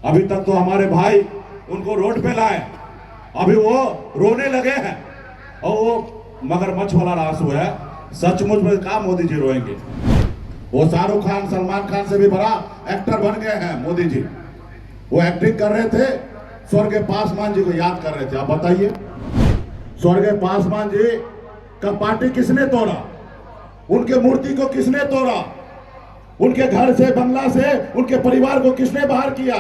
अभी तक तो हमारे भाई उनको रोड पे लाए, अभी वो रोने लगे हैं और वो मगरमच्छ वाला आंसू है। सचमुच में कहा मोदी जी रोएंगे? वो शाहरुख खान सलमान खान से भी बड़ा एक्टर बन गए हैं मोदी जी। वो एक्टिंग कर रहे थे, स्वर्गीय पासवान जी को याद कर रहे थे। आप बताइए, स्वर्गीय पासवान जी का पार्टी किसने तोड़ा? उनके मूर्ति को किसने तोड़ा? उनके घर से, बंगला से उनके परिवार को किसने बाहर किया?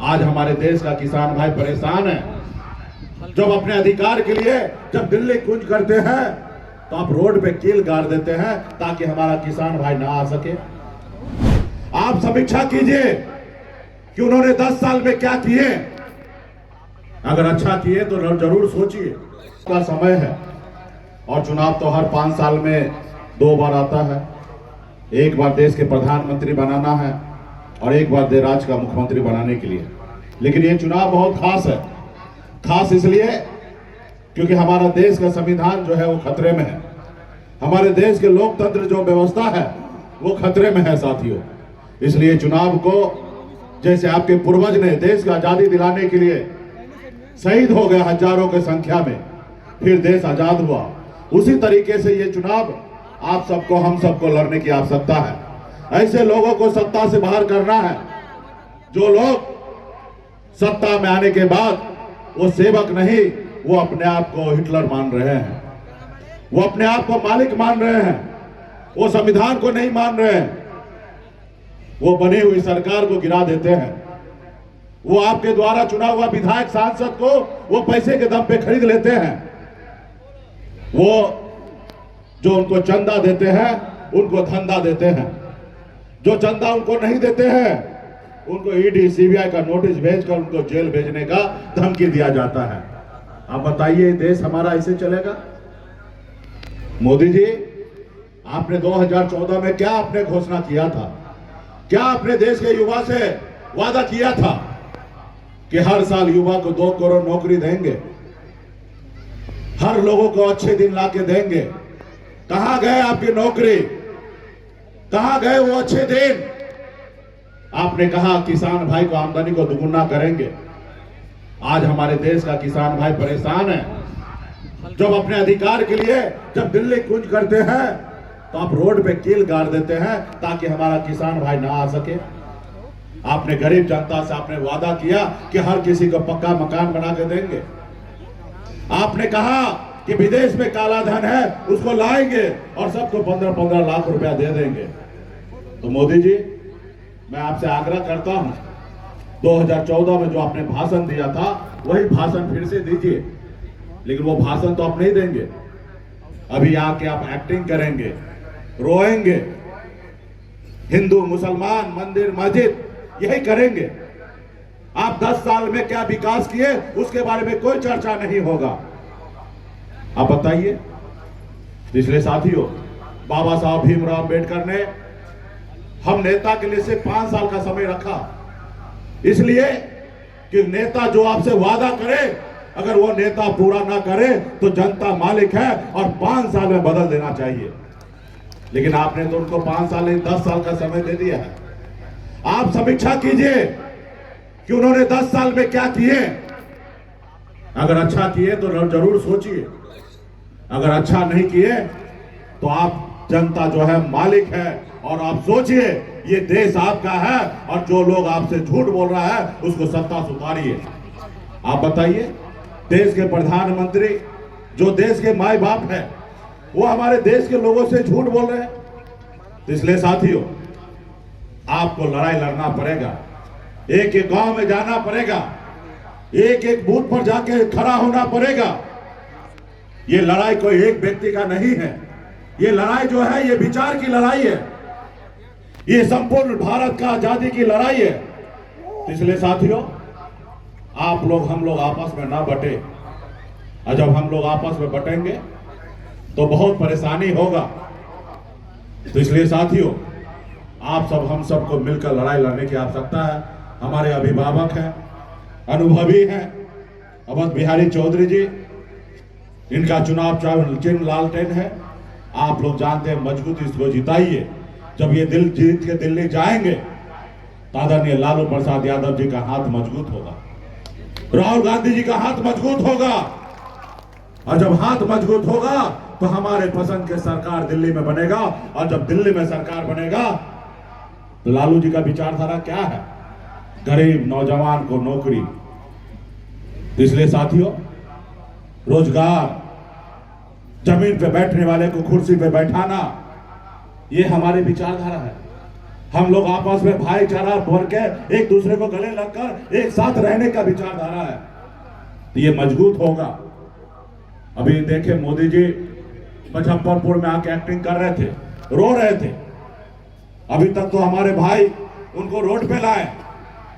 आज हमारे देश का किसान भाई परेशान है। जब अपने अधिकार के लिए जब दिल्ली कूच करते हैं तो आप रोड पे कील गाड़ देते हैं ताकि हमारा किसान भाई ना आ सके। आप समीक्षा कीजिए कि उन्होंने 10 साल में क्या किए। अगर अच्छा किए तो जरूर सोचिए। का समय है और चुनाव तो हर 5 साल में 2 बार आता है। एक बार देश के प्रधानमंत्री बनाना है और एक बार राज्य का मुख्यमंत्री बनाने के लिए। लेकिन ये चुनाव बहुत खास है। खास इसलिए क्योंकि हमारा देश का संविधान जो है वो खतरे में है। हमारे देश के लोकतंत्र जो व्यवस्था है वो खतरे में है साथियों। इसलिए चुनाव को, जैसे आपके पूर्वज ने देश को आजादी दिलाने के लिए शहीद हो गए हजारों की संख्या में, फिर देश आजाद हुआ, उसी तरीके से ये चुनाव आप सबको, हम सबको लड़ने की आवश्यकता है। ऐसे लोगों को सत्ता से बाहर करना है जो लोग सत्ता में आने के बाद वो सेवक नहीं, वो अपने आप को हिटलर मान रहे हैं, वो अपने आप को मालिक मान रहे हैं, वो संविधान को नहीं मान रहे हैं, वो बनी हुई सरकार को गिरा देते हैं। वो आपके द्वारा चुना हुआ विधायक, सांसद को वो पैसे के दम पे खरीद लेते हैं। वो जो उनको चंदा देते हैं उनको धंधा देते हैं। जो चंदा उनको नहीं देते हैं उनको ईडी सीबीआई का नोटिस भेजकर उनको जेल भेजने का धमकी दिया जाता है। आप बताइए, देश हमारा ऐसे चलेगा? मोदी जी, आपने 2014 में क्या आपने घोषणा किया था? क्या आपने देश के युवा से वादा किया था कि हर साल युवा को 2 करोड़ नौकरी देंगे, हर लोगों को अच्छे दिन लाके देंगे? कहां गए आपकी नौकरी? कहां गए वो अच्छे दिन? आपने कहा किसान भाई को आमदनी को दुगुना करेंगे। आज हमारे देश का किसान भाई परेशान है। जब अपने अधिकार के लिए जब दिल्ली कूच करते हैं तो आप रोड पे कील गाड़ देते हैं ताकि हमारा किसान भाई ना आ सके। आपने गरीब जनता से आपने वादा किया कि हर किसी को पक्का मकान बना के देंगे। आपने कहा कि विदेश में काला धन है उसको लाएंगे और सबको 15-15 लाख रुपया दे देंगे। तो मोदी जी, मैं आपसे आग्रह करता हूं, 2014 में जो आपने भाषण दिया था वही भाषण फिर से दीजिए। लेकिन वो भाषण तो आप नहीं देंगे। अभी आके आप एक्टिंग करेंगे, रोएंगे, हिंदू मुसलमान मंदिर मस्जिद यही करेंगे। आप 10 साल में क्या विकास किए उसके बारे में कोई चर्चा नहीं होगा। आप बताइए। इसलिए साथियों, बाबा साहब भीमराव अंबेडकर ने हम नेता के लिए सिर्फ 5 साल का समय रखा, इसलिए कि नेता जो आपसे वादा करे, अगर वो नेता पूरा ना करे तो जनता मालिक है और 5 साल में बदल देना चाहिए। लेकिन आपने तो उनको 5 साल नहीं 10 साल का समय दे दिया है। आप समीक्षा कीजिए कि उन्होंने 10 साल में क्या किए। अगर अच्छा किए तो जरूर सोचिए, अगर अच्छा नहीं किए तो आप, जनता जो है मालिक है, और आप सोचिए ये देश आपका है और जो लोग आपसे झूठ बोल रहा है उसको सत्ता से उतारिए। आप बताइए, देश के प्रधानमंत्री जो देश के माई बाप है वो हमारे देश के लोगों से झूठ बोल रहे हैं। तो इसलिए साथियों, आपको लड़ाई लड़ना पड़ेगा, एक एक गांव में जाना पड़ेगा, एक एक बूथ पर जाके खड़ा होना पड़ेगा। ये लड़ाई कोई एक व्यक्ति का नहीं है, ये लड़ाई जो है ये विचार की लड़ाई है, ये संपूर्ण भारत का आजादी की लड़ाई है। तो इसलिए साथियों, आप लोग, हम लोग आपस में ना बटे, और जब हम लोग आपस में बटेंगे तो बहुत परेशानी होगा। तो इसलिए साथियों, आप सब, हम सबको मिलकर लड़ाई लड़ने की आवश्यकता है। हमारे अभिभावक हैं, अनुभवी हैं, अवध बिहारी चौधरी जी, इनका चुनाव चिन्ह लालटेन है। आप लोग जानते हैं, मजबूती इसको जिताइए। जब ये दिल जीत के दिल्ली जाएंगे तो आदरणीय लालू प्रसाद यादव जी का हाथ मजबूत होगा, राहुल गांधी जी का हाथ मजबूत होगा। और जब हाथ मजबूत होगा तो हमारे पसंद के सरकार दिल्ली में बनेगा। और जब दिल्ली में सरकार बनेगा तो लालू जी का विचारधारा क्या है? गरीब नौजवान को नौकरी। इसलिए साथियों, रोजगार, जमीन पे बैठने वाले को कुर्सी पे बैठाना, ये हमारी विचारधारा है। हम लोग आपस में भाईचारा भर के एक दूसरे को गले लगकर एक साथ रहने का विचारधारा है, तो ये मजबूत होगा। अभी देखे मोदी जी मुजफ्फरपुर में आके एक्टिंग कर रहे थे, रो रहे थे। अभी तक तो हमारे भाई उनको रोड पे लाए,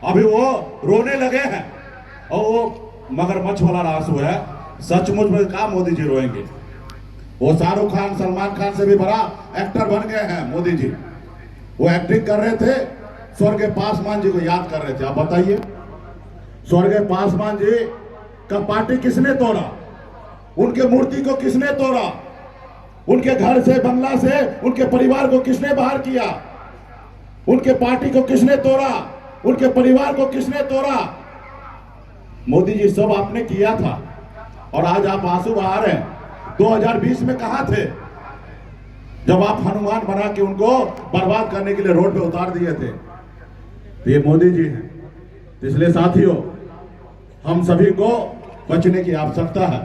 अभी वो रोने लगे हैं। और वो मगरमच्छ वाला आंसू है। सचमुच में कहा मोदी जी रोएंगे? वो शाहरुख खान, सलमान खान से भी बड़ा एक्टर बन गए हैं मोदी जी। वो एक्टिंग कर रहे थे, स्वर्गीय पासवान जी को याद कर रहे थे। आप बताइए, स्वर्गीय पासवान जी का पार्टी किसने तोड़ा? उनके मूर्ति को किसने तोड़ा? उनके घर से, बंगला से उनके परिवार को किसने बाहर किया? उनके पार्टी को किसने तोड़ा? उनके परिवार को किसने तोड़ा? मोदी जी सब आपने किया था, और आज आप आंसू बहा रहे हैं। 2020 में कहां थे जब आप हनुमान बना के उनको बर्बाद करने के लिए रोड पे उतार दिए थे? तो ये मोदी जी हैं। इसलिए साथियों, हम सभी को बचने की आवश्यकता है,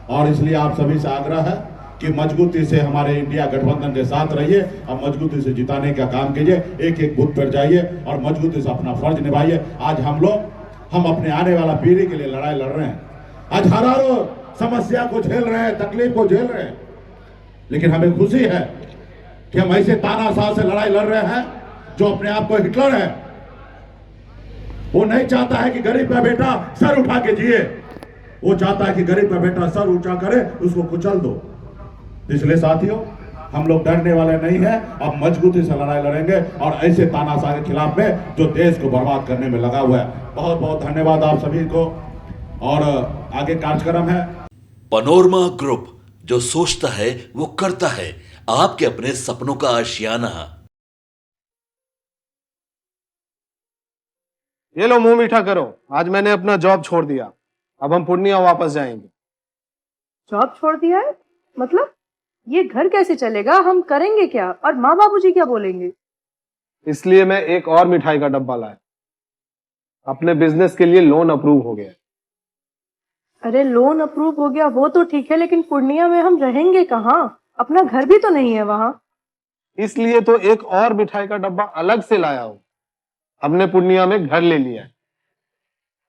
और इसलिए आप सभी से आग्रह है कि मजबूती से हमारे इंडिया गठबंधन के साथ रहिए और मजबूती से जिताने का काम कीजिए। एक एक बूथ पर जाइए और मजबूती से अपना फर्ज निभाइए। आज हम अपने आने वाला पीढ़ी के लिए लड़ाई लड़ रहे हैं। आज हजारों समस्या को झेल रहे हैं, तकलीफ को झेल रहे हैं, लेकिन हमें खुशी है कि हम ऐसे तानाशाह से लड़ाई लड़ रहे हैं जो अपने आप को हिटलर है। वो नहीं चाहता है कि गरीब का बेटा सर उठा के जिए, वो चाहता है कि गरीब का बेटा सर ऊंचा करे, उसको कुचल दो। इसलिए साथियों, हम लोग डरने वाले नहीं हैं। अब मजबूती से लड़ाई लड़ेंगे और ऐसे तानाशाह के खिलाफ में जो देश को बर्बाद करने में लगा हुआ है। बहुत बहुत धन्यवाद आप सभी को। और आगे कार्यक्रम है पनोरमा ग्रुप, जो सोचता है वो करता है। आपके अपने सपनों का आशियाना। ये लो, मुंह मीठा करो। आज मैंने अपना जॉब छोड़ दिया, अब हम पूर्णिया वापस जाएंगे। जॉब छोड़ दिया है? मतलब ये घर कैसे चलेगा? हम करेंगे क्या? और माँ बाबूजी क्या बोलेंगे? इसलिए मैं एक और मिठाई का डब्बा लाया। अपने बिजनेस के लिए लोन अप्रूव हो गया। अरे लोन अप्रूव हो गया वो तो ठीक है, लेकिन पूर्णिया में हम रहेंगे कहाँ? अपना घर भी तो नहीं है वहां। इसलिए तो एक और मिठाई का डब्बा अलग से लाया हूं। हमने पूर्णिया में घर ले लिया है,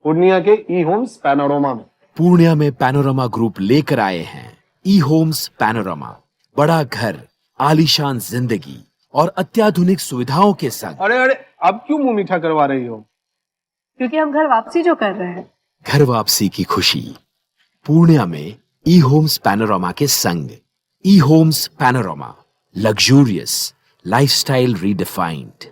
पूर्णिया के ई होम्स पैनोरमा में। पूर्णिया में पैनोरमा ग्रुप लेकर आए हैं ई होम्स पैनोरमा। बड़ा घर, आलीशान जिंदगी और अत्याधुनिक सुविधाओं के संग। अरे अरे, अब क्यों मुंह मीठा करवा रही हो? क्योंकि हम घर वापसी जो कर रहे हैं। घर वापसी की खुशी पूर्णिया में ई होम्स पैनोरमा के संग। E Homes Panorama, luxurious lifestyle redefined.